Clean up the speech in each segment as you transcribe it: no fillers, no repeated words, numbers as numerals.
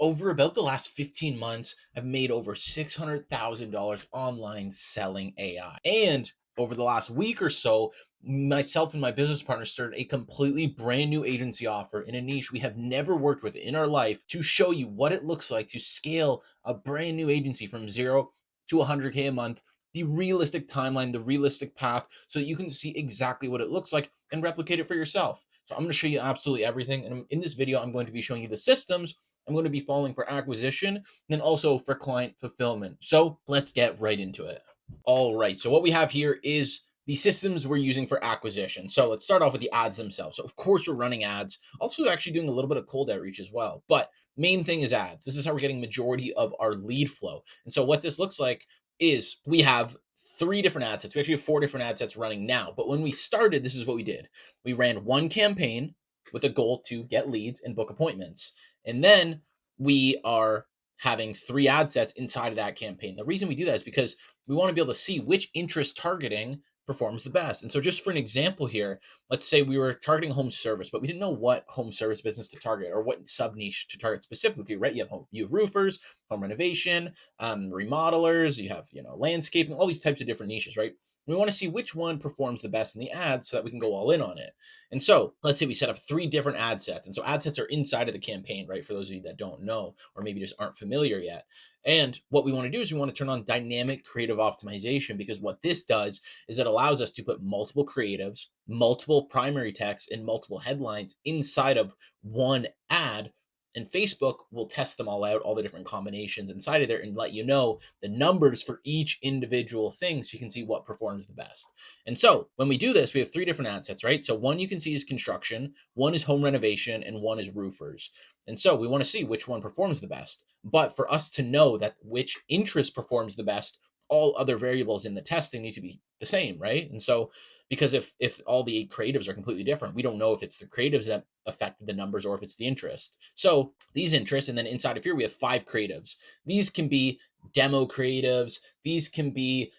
Over about the last 15 months, I've made over $600,000 online selling AI. And over the last week or so, myself and my business partner started a completely brand new agency offer in a niche we have never worked with in our life to show you what it looks like to scale a brand new agency from 0 to 100K a month, the realistic timeline, the realistic path, so that you can see exactly what it looks like and replicate it for yourself. So I'm going to show you absolutely everything. And in this video, I'm going to be showing you the systems I'm going to be following for acquisition and then also for client fulfillment. So let's get right into it. All right. So what we have here is the systems we're using for acquisition. So let's start off with the ads themselves. So of course we're running ads, also actually doing a little bit of cold outreach as well. But main thing is ads. This is how we're getting majority of our lead flow. And so what this looks like is we have three different ad sets. We actually have four different ad sets running now. But when we started, this is what we did. We ran one campaign with a goal to get leads and book appointments. And then we are having three ad sets inside of that campaign. The reason we do that is because we want to be able to see which interest targeting performs the best. And so just for an example here, let's say we were targeting home service, but we didn't know what home service business to target or what sub niche to target specifically, right? You have roofers, home renovation, remodelers, you have, landscaping, all these types of different niches, right? We want to see which one performs the best in the ad so that we can go all in on it. And so let's say we set up three different ad sets. And so ad sets are inside of the campaign, right? For those of you that don't know, or maybe just aren't familiar yet. And what we want to do is we want to turn on dynamic creative optimization, because what this does is it allows us to put multiple creatives, multiple primary text, and multiple headlines inside of one ad. And Facebook will test them all out, all the different combinations inside of there, and let you know the numbers for each individual thing so you can see what performs the best. And so when we do this, we have three different ad sets, right? So one you can see is construction, one is home renovation, and one is roofers. And so we want to see which one performs the best. But for us to know that which interest performs the best, all other variables in the testing need to be the same, right? And so because if all the creatives are completely different, we don't know if it's the creatives that affected the numbers or if it's the interest. So these interests, and then inside of here we have five creatives. These can be demo creatives. These can be,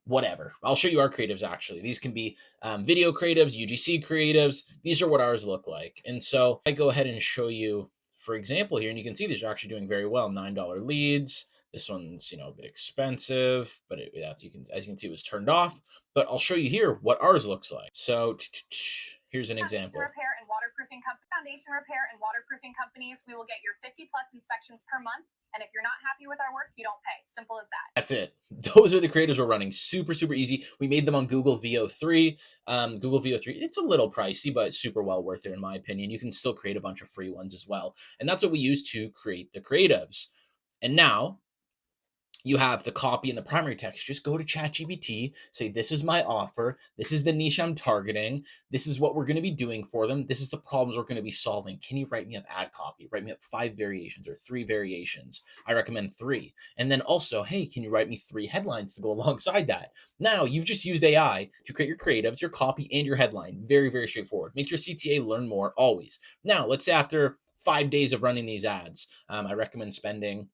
whatever. I'll show you our creatives actually. These can be video creatives, UGC creatives. These are what ours look like. And so I go ahead and show you, for example, here, and you can see these are actually doing very well. $9 leads. This one's, a bit expensive, but as you can see, it was turned off. But I'll show you here what ours looks like. So here's an example. Foundation repair and waterproofing companies, we will get your 50 plus inspections per month. And if you're not happy with our work, you don't pay. Simple as that. That's it. Those are the creatives we're running. Super, super easy. We made them on Google VO3. Google VO3, it's a little pricey, but super well worth it in my opinion. You can still create a bunch of free ones as well. And that's what we use to create the creatives. And now you have the copy and the primary text. Just go to ChatGPT, say, this is my offer. This is the niche I'm targeting. This is what we're going to be doing for them. This is the problems we're going to be solving. Can you write me up ad copy? Write me up 5 variations or 3 variations. I recommend 3. And then also, hey, can you write me 3 headlines to go alongside that? Now you've just used AI to create your creatives, your copy, and your headline. Very, very straightforward. Make your CTA learn more always. Now, let's say after 5 days of running these ads, I recommend spending,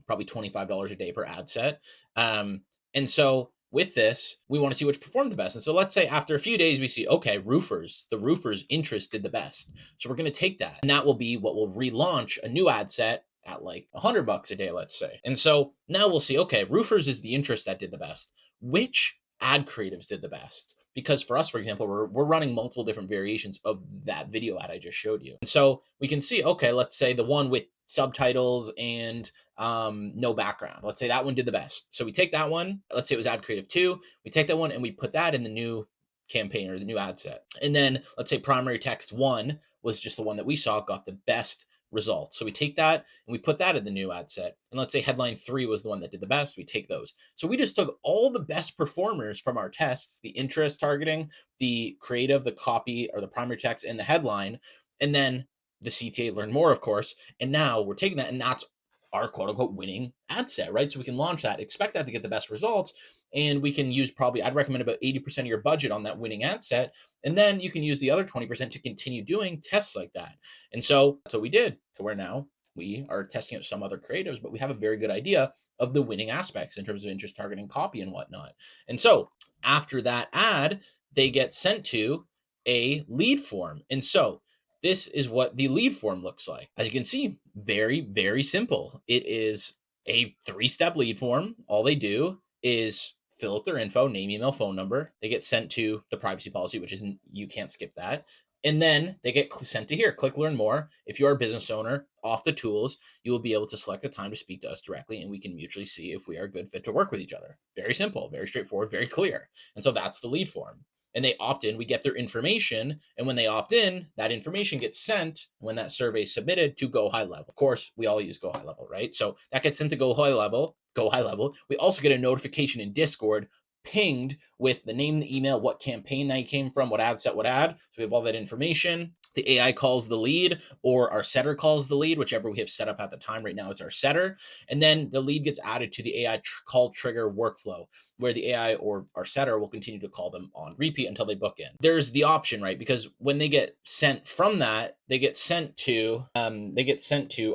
probably $25 a day per ad set. And so with this, we want to see which performed the best. And so let's say after a few days, we see, okay, the roofers interest did the best. So we're going to take that, and that will be what will relaunch a new ad set at like $100 a day, let's say. And so now we'll see, okay, roofers is the interest that did the best. Which ad creatives did the best? Because for us, for example, we're running multiple different variations of that video ad I just showed you. And so we can see, okay, let's say the one with subtitles and no background. Let's say that one did the best. So we take that one, let's say it was ad creative 2. We take that one and we put that in the new campaign or the new ad set. And then let's say primary text 1 was just the one that we saw got the best results. So we take that and we put that in the new ad set. And let's say headline 3 was the one that did the best. We take those. So we just took all the best performers from our tests, the interest targeting, the creative, the copy or the primary text, and the headline, and then the CTA learn more, of course. And now we're taking that, and that's our quote unquote winning ad set, right? So we can launch that, expect that to get the best results. And we can use I'd recommend about 80% of your budget on that winning ad set. And then you can use the other 20% to continue doing tests like that. And so that's what we did, to where now we are testing out some other creatives, but we have a very good idea of the winning aspects in terms of interest targeting, copy, and whatnot. And so after that ad, they get sent to a lead form. And so this is what the lead form looks like. As you can see, very, very simple. It is a 3-step lead form. All they do is fill out their info, name, email, phone number. They get sent to the privacy policy, which isn't, you can't skip that. And then they get sent to here. Click learn more. If you are a business owner, off the tools, you will be able to select a time to speak to us directly, and we can mutually see if we are a good fit to work with each other. Very simple, very straightforward, very clear. And so that's the lead form. And they opt in, we get their information. And when they opt in, that information gets sent when that survey is submitted to Go High Level. Of course, we all use Go High Level, right? So that gets sent to Go High Level. We also get a notification in Discord pinged with the name, the email, what campaign that came from, what ad set, what ad. So we have all that information. The AI calls the lead, or our setter calls the lead, whichever we have set up at the time. Right now, it's our setter. And then the lead gets added to the AI call trigger workflow, where the AI or our setter will continue to call them on repeat until they book in. There's the option, right? Because when they get sent from that, they get sent to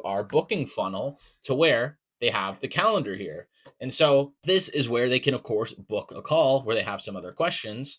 our booking funnel, to where they have the calendar here. And so this is where they can, of course, book a call where they have some other questions,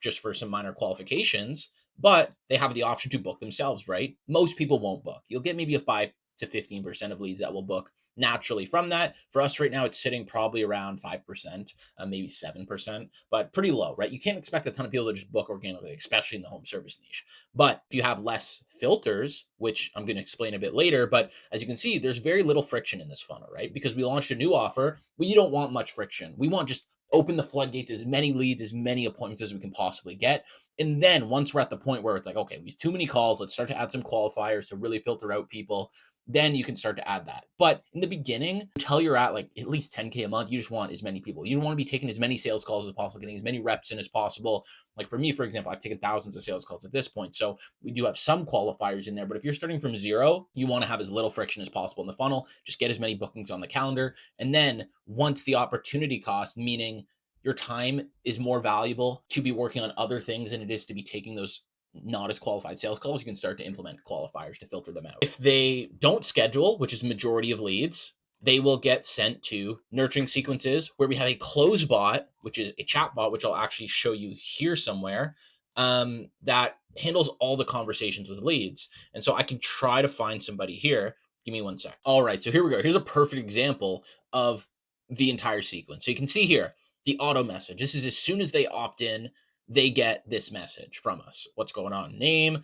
just for some minor qualifications, but they have the option to book themselves, right? Most people won't book. You'll get maybe a 5 to 15% of leads that will book naturally from that. For us right now, it's sitting probably around 5%, maybe 7%, but pretty low, right? You can't expect a ton of people to just book organically, especially in the home service niche. But if you have less filters, which I'm going to explain a bit later, but as you can see, there's very little friction in this funnel, right? Because we launched a new offer, you don't want much friction. We want just open the floodgates, as many leads, as many appointments as we can possibly get. And then once we're at the point where it's like, okay, we have too many calls, let's start to add some qualifiers to really filter out people. Then you can start to add that. But in the beginning, until you're at like at least 10K a month, you just want as many people. You don't want to be taking as many sales calls as possible, getting as many reps in as possible. Like for me, for example, I've taken thousands of sales calls at this point. So we do have some qualifiers in there. But if you're starting from zero, you want to have as little friction as possible in the funnel. Just get as many bookings on the calendar. And then once the opportunity cost, meaning your time is more valuable to be working on other things than it is to be taking those not as qualified sales calls, you can start to implement qualifiers to filter them out. If they don't schedule, which is majority of leads, they will get sent to nurturing sequences, where we have a close bot, which is a chat bot, which I'll actually show you here somewhere, that handles all the conversations with leads. And so I can try to find somebody here. Give me one sec. All right, so here we go. Here's a perfect example of the entire sequence. So you can see here the auto message. This is as soon as they opt in, they get this message from us. What's going on? Name,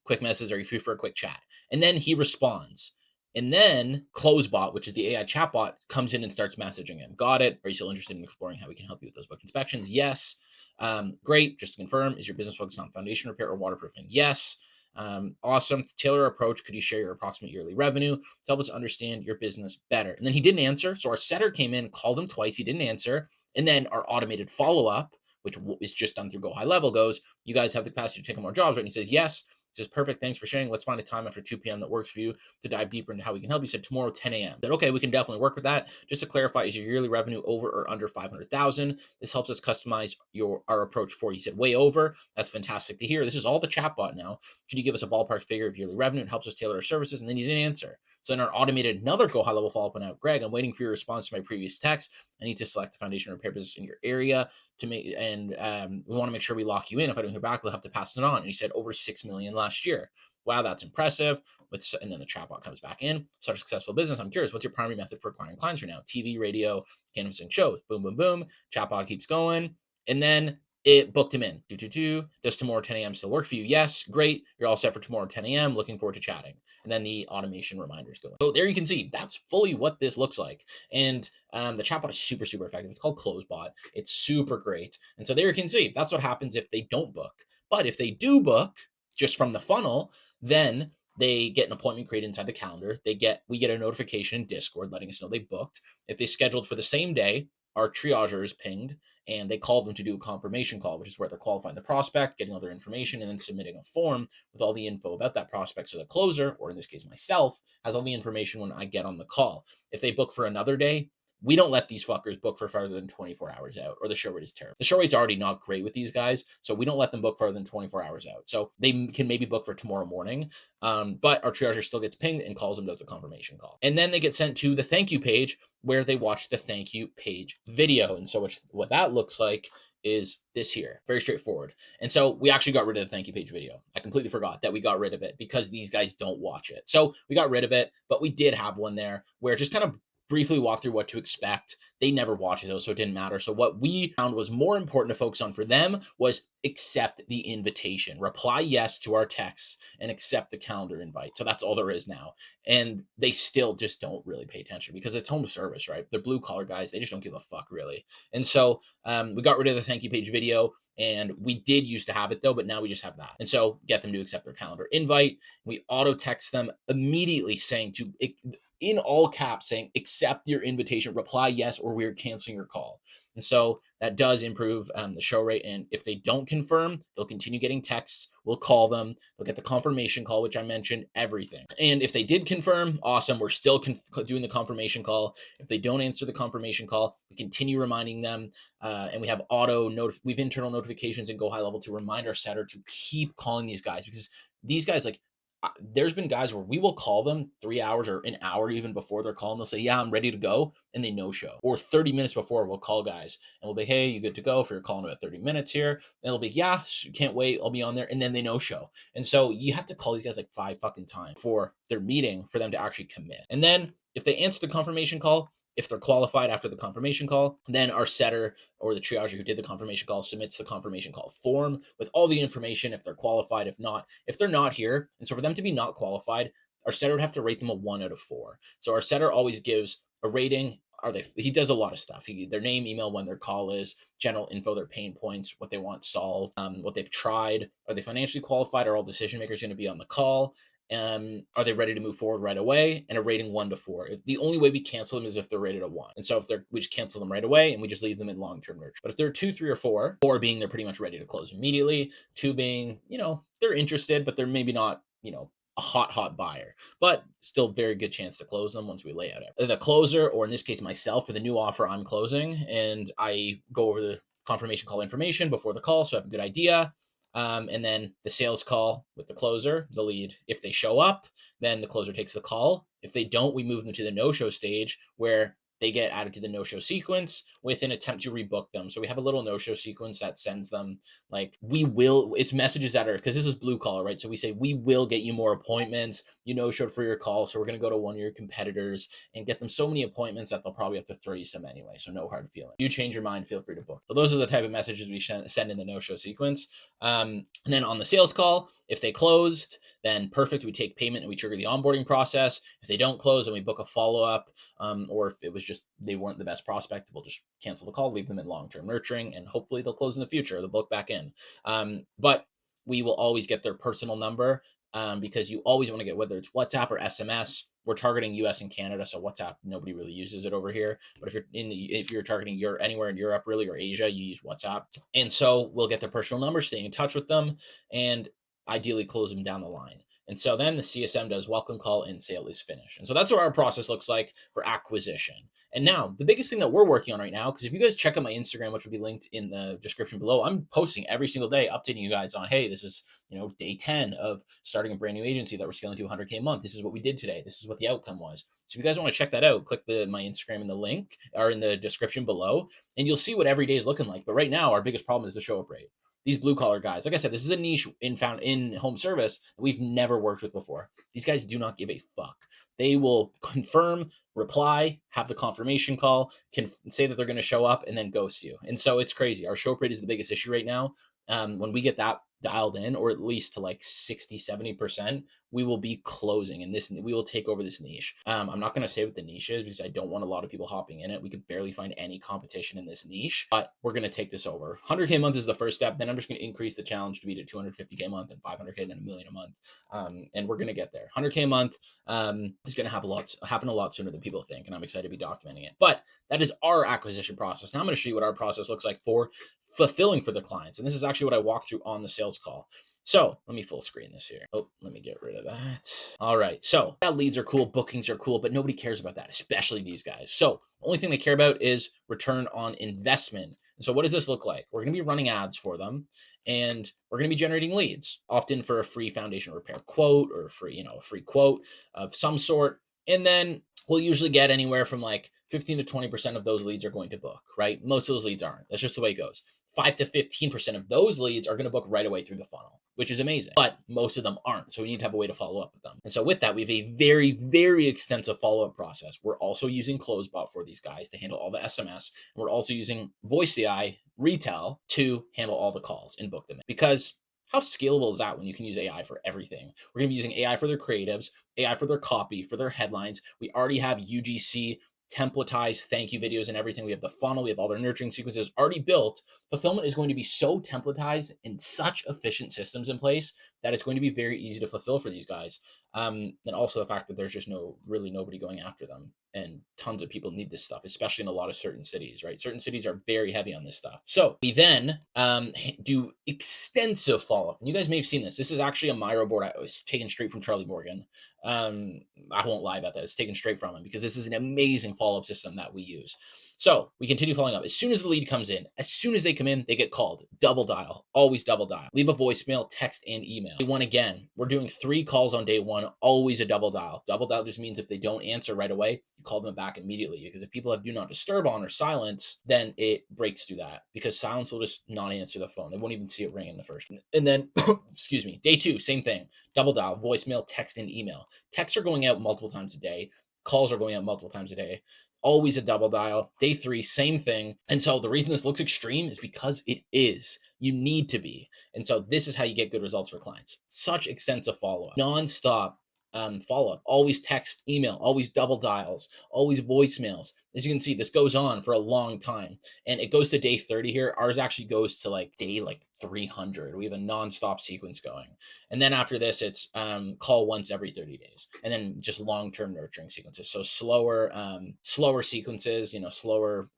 quick message. Are you free for a quick chat? And then he responds. And then CloseBot, which is the AI chatbot, comes in and starts messaging him. Got it. Are you still interested in exploring how we can help you with those book inspections? Yes. Great. Just to confirm, is your business focused on foundation repair or waterproofing? Yes. Awesome. Tailor approach. Could you share your approximate yearly revenue to help us understand your business better? And then he didn't answer. So our setter came in, called him twice. He didn't answer. And then our automated follow-up, which is just done through Go High Level, goes, you guys have the capacity to take on more jobs, right? And he says, yes. He says, perfect. Thanks for sharing. Let's find a time after 2 p.m. that works for you to dive deeper into how we can help. He said, tomorrow, 10 a.m. I said, okay, we can definitely work with that. Just to clarify, is your yearly revenue over or under 500,000? This helps us customize our approach for you. He said, way over. That's fantastic to hear. This is all the chatbot now. Can you give us a ballpark figure of yearly revenue? It helps us tailor our services. And then he didn't answer. So in our automated another Go High Level follow-up went out, Greg, I'm waiting for your response to my previous text. I need to select the foundation repair business in your area to make, and we want to make sure we lock you in. If I don't hear back, we'll have to pass it on. And he said over 6 million last year. Wow, that's impressive. And then the chatbot comes back in. Such a successful business. I'm curious, what's your primary method for acquiring clients right now? TV, radio, canvassing shows. Boom, boom, boom. Chatbot keeps going. And then it booked him in. Does tomorrow 10 a.m. still work for you? Yes. Great. You're all set for tomorrow 10 a.m. Looking forward to chatting. And then the automation reminders go in. So there you can see that's fully what this looks like. And the chatbot is super, super effective. It's called CloseBot. It's super great. And so there you can see that's what happens if they don't book. But if they do book just from the funnel, then they get an appointment created inside the calendar. We get a notification in Discord letting us know they booked. If they scheduled for the same day, our triager is pinged and they call them to do a confirmation call, which is where they're qualifying the prospect, getting all their information, and then submitting a form with all the info about that prospect. So the closer, or in this case myself, has all the information when I get on the call. If they book for another day, we don't let these fuckers book for farther than 24 hours out, or the show rate is terrible. The show rate's already not great with these guys, so we don't let them book farther than 24 hours out. So they can maybe book for tomorrow morning, but our triager still gets pinged and calls them, does the confirmation call. And then they get sent to the thank you page where they watch the thank you page video. And so what that looks like is this here. Very straightforward. And so we actually got rid of the thank you page video. I completely forgot that we got rid of it because these guys don't watch it. So we got rid of it, but we did have one there where it just kind of briefly walk through what to expect. They never watch those, so it didn't matter. So what we found was more important to focus on for them was accept the invitation, reply yes to our texts, and accept the calendar invite. So that's all there is now. And they still just don't really pay attention because it's home service, right? They're blue collar guys. They just don't give a fuck really. And so we got rid of the thank you page video. And we did used to have it though, but now we just have that. And so get them to accept their calendar invite. We auto text them immediately saying to, in all caps, saying accept your invitation, reply yes, or we're canceling your call. And so that does improve the show rate. And if they don't confirm, they'll continue getting texts. We'll call them. They'll get the confirmation call, which I mentioned, everything. And if they did confirm, awesome. We're still doing the confirmation call. If they don't answer the confirmation call, we continue reminding them. And we have we have internal notifications and Go High Level to remind our setter to keep calling these guys, because these guys, like, there's been guys where we will call them 3 hours or an hour even before they're calling. They'll say, yeah, I'm ready to go. And they no show. Or 30 minutes before, we'll call guys and we'll be, hey, you good to go for your call in about 30 minutes here? And they'll be, yeah, can't wait. I'll be on there. And then they no show. And so you have to call these guys like 5 fucking times for their meeting for them to actually commit. And then if they answer the confirmation call, if they're qualified after the confirmation call, then our setter or the triager who did the confirmation call submits the confirmation call form with all the information if they're qualified, if they're not here. And so for them to be not qualified, our setter would have to rate them a 1 out of 4. So our setter always gives a rating. He does a lot of stuff. Their name, email, when their call is, general info, their pain points, what they want solved, what they've tried. Are they financially qualified? Are all decision makers going to be on the call? Are they ready to move forward right away? And a rating 1 to 4. The only way we cancel them is if they're rated a 1. And so we just cancel them right away and we just leave them in long-term nurture. But if they're 2, 3, or 4, 4 being they're pretty much ready to close immediately, 2 being, they're interested, but they're maybe not, a hot buyer, but still very good chance to close them once we lay out the closer, or in this case, myself, for the new offer I'm closing, and I go over the confirmation call information before the call. So I have a good idea. And then the sales call with the closer, the lead. If they show up, then the closer takes the call. If they don't, we move them to the no-show stage where they get added to the no-show sequence with an attempt to rebook them. So we have a little no-show sequence that sends them it's messages that are, because this is blue collar, right? So we say, we will get you more appointments. You no-showed for your call. So we're going to go to one of your competitors and get them so many appointments that they'll probably have to throw you some anyway. So no hard feeling. You change your mind, feel free to book. So those are the type of messages we send in the no-show sequence. And then on the sales call, if they closed, then perfect. We take payment and we trigger the onboarding process. If they don't close, then we book a follow-up. Or if it was just they weren't the best prospect, we'll just cancel the call, leave them in long-term nurturing, and hopefully they'll close in the future. They'll book back in. But we will always get their personal number because you always want to get, whether it's WhatsApp or SMS. We're targeting US and Canada, so WhatsApp, nobody really uses it over here. But if you're targeting anywhere in Europe really, or Asia, you use WhatsApp. And so we'll get their personal number, stay in touch with them, and ideally close them down the line. And so then the CSM does welcome call and sale is finished. And so that's what our process looks like for acquisition. And now the biggest thing that we're working on right now, because if you guys check out my Instagram, which will be linked in the description below, I'm posting every single day, updating you guys on, hey, this is, day 10 of starting a brand new agency that we're scaling to 100K a month. This is what we did today. This is what the outcome was. So if you guys want to check that out, click my Instagram in the link or in the description below, and you'll see what every day is looking like. But right now, our biggest problem is the show up rate. These blue collar guys, like I said, this is a niche in home service that we've never worked with before. These guys do not give a fuck. They will confirm, reply, have the confirmation call, can say that they're going to show up, and then ghost you. And so it's crazy. Our show rate is the biggest issue right now. When we get that dialed in, or at least to like 60-70%, we will be closing, and we will take over this niche. I'm not going to say what the niche is because I don't want a lot of people hopping in it. We could barely find any competition in this niche, but we're going to take this over. 100K a month is the first step. Then I'm just going to increase the challenge to be to 250K a month and 500K, then $1 million a month. And we're going to get there. 100K a month is going to happen a lot sooner than people think, and I'm excited to be documenting it. But that is our acquisition process. Now I'm going to show you what our process looks like for fulfilling for the clients. And this is actually what I walked through on the sales call. So let me full screen this here. Oh, let me get rid of that. All right. So leads are cool. Bookings are cool, but nobody cares about that, especially these guys. So the only thing they care about is return on investment. And so what does this look like? We're going to be running ads for them, and we're going to be generating leads, opt in for a free foundation repair quote or a free quote of some sort. And then we'll usually get anywhere from like 15 to 20% of those leads are going to book, right? Most of those leads aren't. That's just the way it goes. 5 to 15% of those leads are going to book right away through the funnel, which is amazing. But most of them aren't. So we need to have a way to follow up with them. And so with that, we have a very, very extensive follow-up process. We're also using CloseBot for these guys to handle all the SMS. And we're also using VoiceAI Retail to handle all the calls and book them in. Because how scalable is that when you can use AI for everything? We're going to be using AI for their creatives, AI for their copy, for their headlines. We already have UGC templatized thank you videos and everything. We have the funnel, we have all their nurturing sequences already built. Fulfillment is going to be so templatized and such efficient systems in place that it's going to be very easy to fulfill for these guys. And also the fact that there's just nobody going after them. And tons of people need this stuff, especially in a lot of certain cities, right? Certain cities are very heavy on this stuff. So we then do extensive follow-up. And you guys may have seen this. This is actually a Miro board I was taken straight from Charlie Morgan. I won't lie about that. It's taken straight from him because this is an amazing follow-up system that we use. So we continue following up. As soon as the lead comes in, as soon as they come in, they get called. Double dial, always double dial. Leave a voicemail, text, and email. Day one again, we're doing 3 calls on day 1, always a double dial. Double dial just means if they don't answer right away, you call them back immediately. Because if people have do not disturb on or silence, then it breaks through that. Because silence will just not answer the phone. They won't even see it ring in the first. And then, excuse me, day 2, same thing. Double dial, voicemail, text, and email. Texts are going out multiple times a day. Calls are going out multiple times a day. Always a double dial. Day 3, same thing. And so the reason this looks extreme is because it is. You need to be. And so this is how you get good results for clients. Such extensive follow-up. Non-stop follow-up. Always text, email, always double dials, always voicemails. As you can see, this goes on for a long time. And it goes to day 30 here. Ours actually goes to day 300. We have a non-stop sequence going. And then after this, it's call once every 30 days. And then just long-term nurturing sequences. So slower sequences, slower,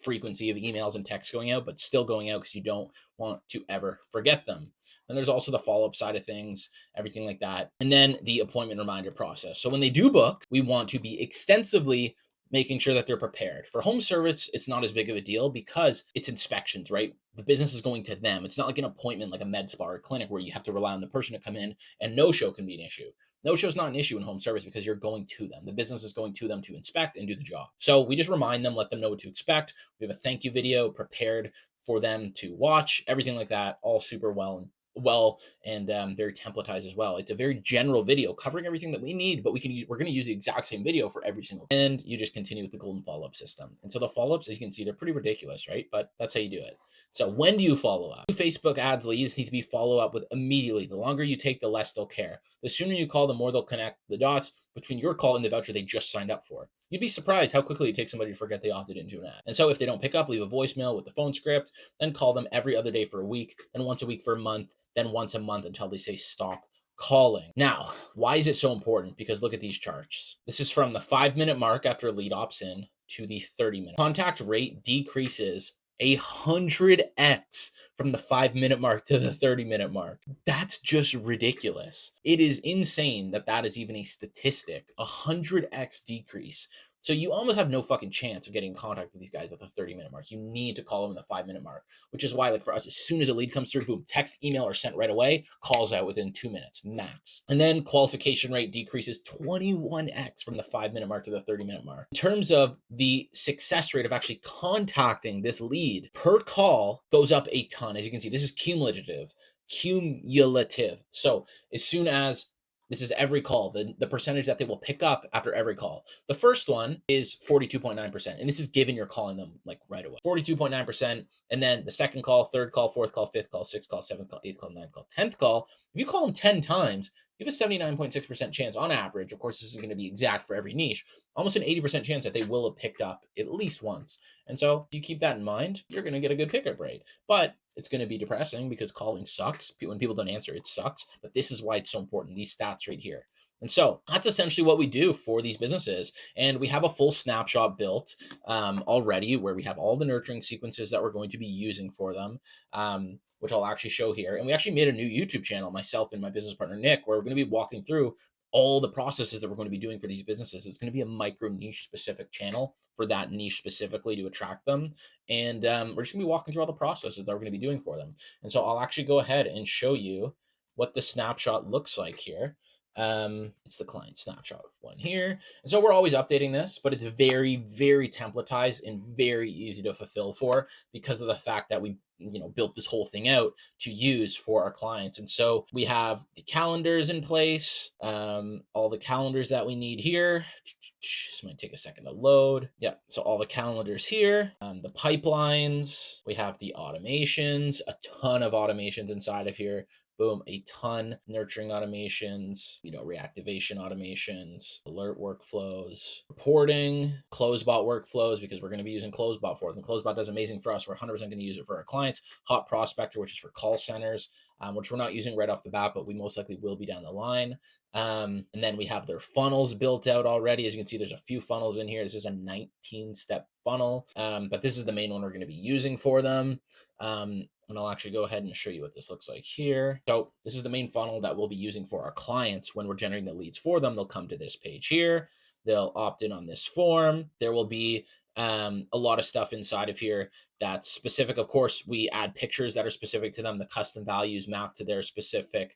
frequency of emails and texts going out, but still going out because you don't want to ever forget them. And there's also the follow-up side of things, everything like that. And then the appointment reminder process. So when they do book, we want to be extensively making sure that they're prepared. For home service, it's not as big of a deal because it's inspections, right? The business is going to them. It's not like an appointment like a med spa or clinic where you have to rely on the person to come in, and no-show can be an issue. No-show is not an issue in home service because you're going to them. The business is going to them to inspect and do the job. So we just remind them, let them know what to expect. We have a thank you video prepared for them to watch, everything like that, all super well and very templatized as well. It's a very general video covering everything that we need, but we're going to use the exact same video for every single. And you just continue with the golden follow-up system. And so the follow-ups, as you can see, they're pretty ridiculous, right? But that's how you do it. So when do you follow up? Facebook ads leads need to be followed up with immediately. The longer you take, the less they'll care. The sooner you call, the more they'll connect the dots between your call and the voucher they just signed up for. You'd be surprised how quickly it takes somebody to forget they opted into an ad. And so if they don't pick up, leave a voicemail with the phone script, then call them every other day for a week, then once a week for a month, then once a month until they say stop calling. Now, why is it so important? Because look at these charts. This is from the 5-minute mark after a lead opts in to the 30-minute. Contact rate decreases 100x from the 5-minute mark to the 30-minute mark. That's just ridiculous. It is insane that is even a statistic. 100x decrease. So you almost have no fucking chance of getting in contact with these guys at the 30-minute mark. You need to call them in the 5-minute mark, which is why, for us, as soon as a lead comes through, boom, text, email are sent right away, calls out within 2 minutes, max. And then qualification rate decreases 21x from the 5-minute mark to the 30-minute mark. In terms of the success rate of actually contacting this lead per call goes up a ton. As you can see, this is cumulative. So as soon as this is every call, the percentage that they will pick up after every call. The first one is 42.9%. And this is given you're calling them right away. 42.9%. And then the second call, third call, fourth call, fifth call, sixth call, seventh call, eighth call, ninth call, 10th call. If you call them 10 times, you have a 79.6% chance on average. Of course, this is going to be exact for every niche. Almost an 80% chance that they will have picked up at least once. And so you keep that in mind, you're going to get a good pickup rate. But it's going to be depressing because calling sucks. When people don't answer, it sucks. But this is why it's so important, these stats right here. And so that's essentially what we do for these businesses. And we have a full snapshot built already where we have all the nurturing sequences that we're going to be using for them, which I'll actually show here. And we actually made a new YouTube channel, myself and my business partner, Nick, where we're going to be walking through all the processes that we're going to be doing for these businesses. It's going to be a micro niche specific channel for that niche specifically to attract them. And we're just going to be walking through all the processes that we're going to be doing for them. And so I'll actually go ahead and show you what the snapshot looks like here. It's the client snapshot one here. And so we're always updating this, but it's very, very templatized and very easy to fulfill for because of the fact that we built this whole thing out to use for our clients. And so we have the calendars in place, all the calendars that we need here. This might take a second to load. Yeah, so all the calendars here, the pipelines, we have the automations, a ton of automations inside of here. Boom, a ton. Nurturing automations, reactivation automations, alert workflows, reporting, Closebot workflows, because we're going to be using Closebot for them. Closebot does amazing for us. We're 100% going to use it for our clients. Hot Prospector, which is for call centers, which we're not using right off the bat, but we most likely will be down the line. And then we have their funnels built out already. As you can see, there's a few funnels in here. This is a 19-step funnel, but this is the main one we're going to be using for them. And I'll actually go ahead and show you what this looks like here. So this is the main funnel that we'll be using for our clients. When we're generating the leads for them, they'll come to this page here. They'll opt in on this form. There will be a lot of stuff inside of here that's specific. Of course, we add pictures that are specific to them, the custom values mapped to their specific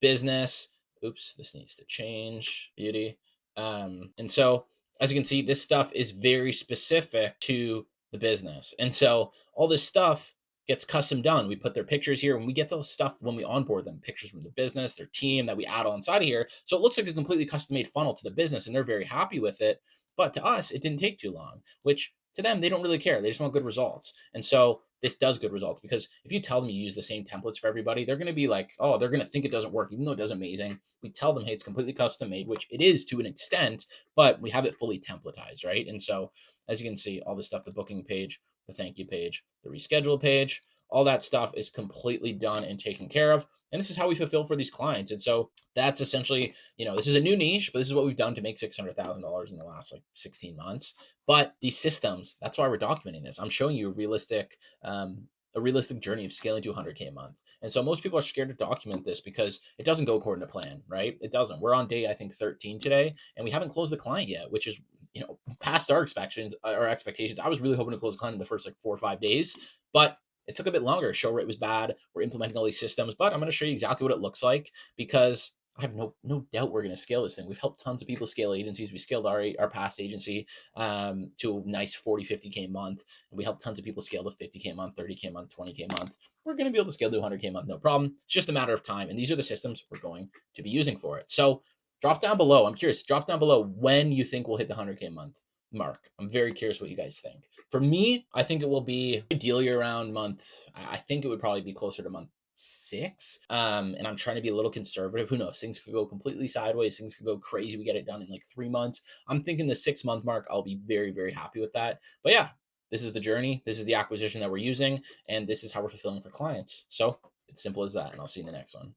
business. Oops, this needs to change. Beauty. And so, as you can see, this stuff is very specific to the business. And so all this stuff gets custom done. We put their pictures here, and we get those stuff when we onboard them, pictures from the business, their team that we add on inside of here. So it looks like a completely custom made funnel to the business, and they're very happy with it. But to us, it didn't take too long, which to them, they don't really care. They just want good results. And so this does good results, because if you tell them you use the same templates for everybody, they're going to be like, oh, they're going to think it doesn't work, even though it does amazing. We tell them, hey, it's completely custom made, which it is to an extent, but we have it fully templatized, right? And so as you can see, all this stuff, the booking page, the thank you page, the reschedule page, all that stuff is completely done and taken care of. And this is how we fulfill for these clients. And so that's essentially, this is a new niche, but this is what we've done to make $600,000 in the last 16 months. But these systems, that's why we're documenting this. I'm showing you a realistic journey of scaling to 100K a month. And so most people are scared to document this because it doesn't go according to plan, right? It doesn't. We're on day, I think, 13 today, and we haven't closed the client yet, which is, past our expectations. I was really hoping to close the client in the first 4 or 5 days, but it took a bit longer. Show rate was bad. We're implementing all these systems, but I'm going to show you exactly what it looks like, because I have no doubt we're going to scale this thing. We've helped tons of people scale agencies. We scaled our past agency to a nice 40, 50K a month. And we helped tons of people scale to 50K a month, 30K a month, 20K a month. We're going to be able to scale to 100K a month, no problem. It's just a matter of time. And these are the systems we're going to be using for it. So drop down below. I'm curious, drop down below when you think we'll hit the 100K a month mark. I'm very curious what you guys think. For me, I think it will be ideally around month. I think it would probably be closer to month 6. And I'm trying to be a little conservative. Who knows? Things could go completely sideways. Things could go crazy. We get it done in 3 months. I'm thinking the 6-month mark, I'll be very, very happy with that. But yeah, this is the journey. This is the acquisition that we're using. And this is how we're fulfilling for clients. So it's simple as that. And I'll see you in the next one.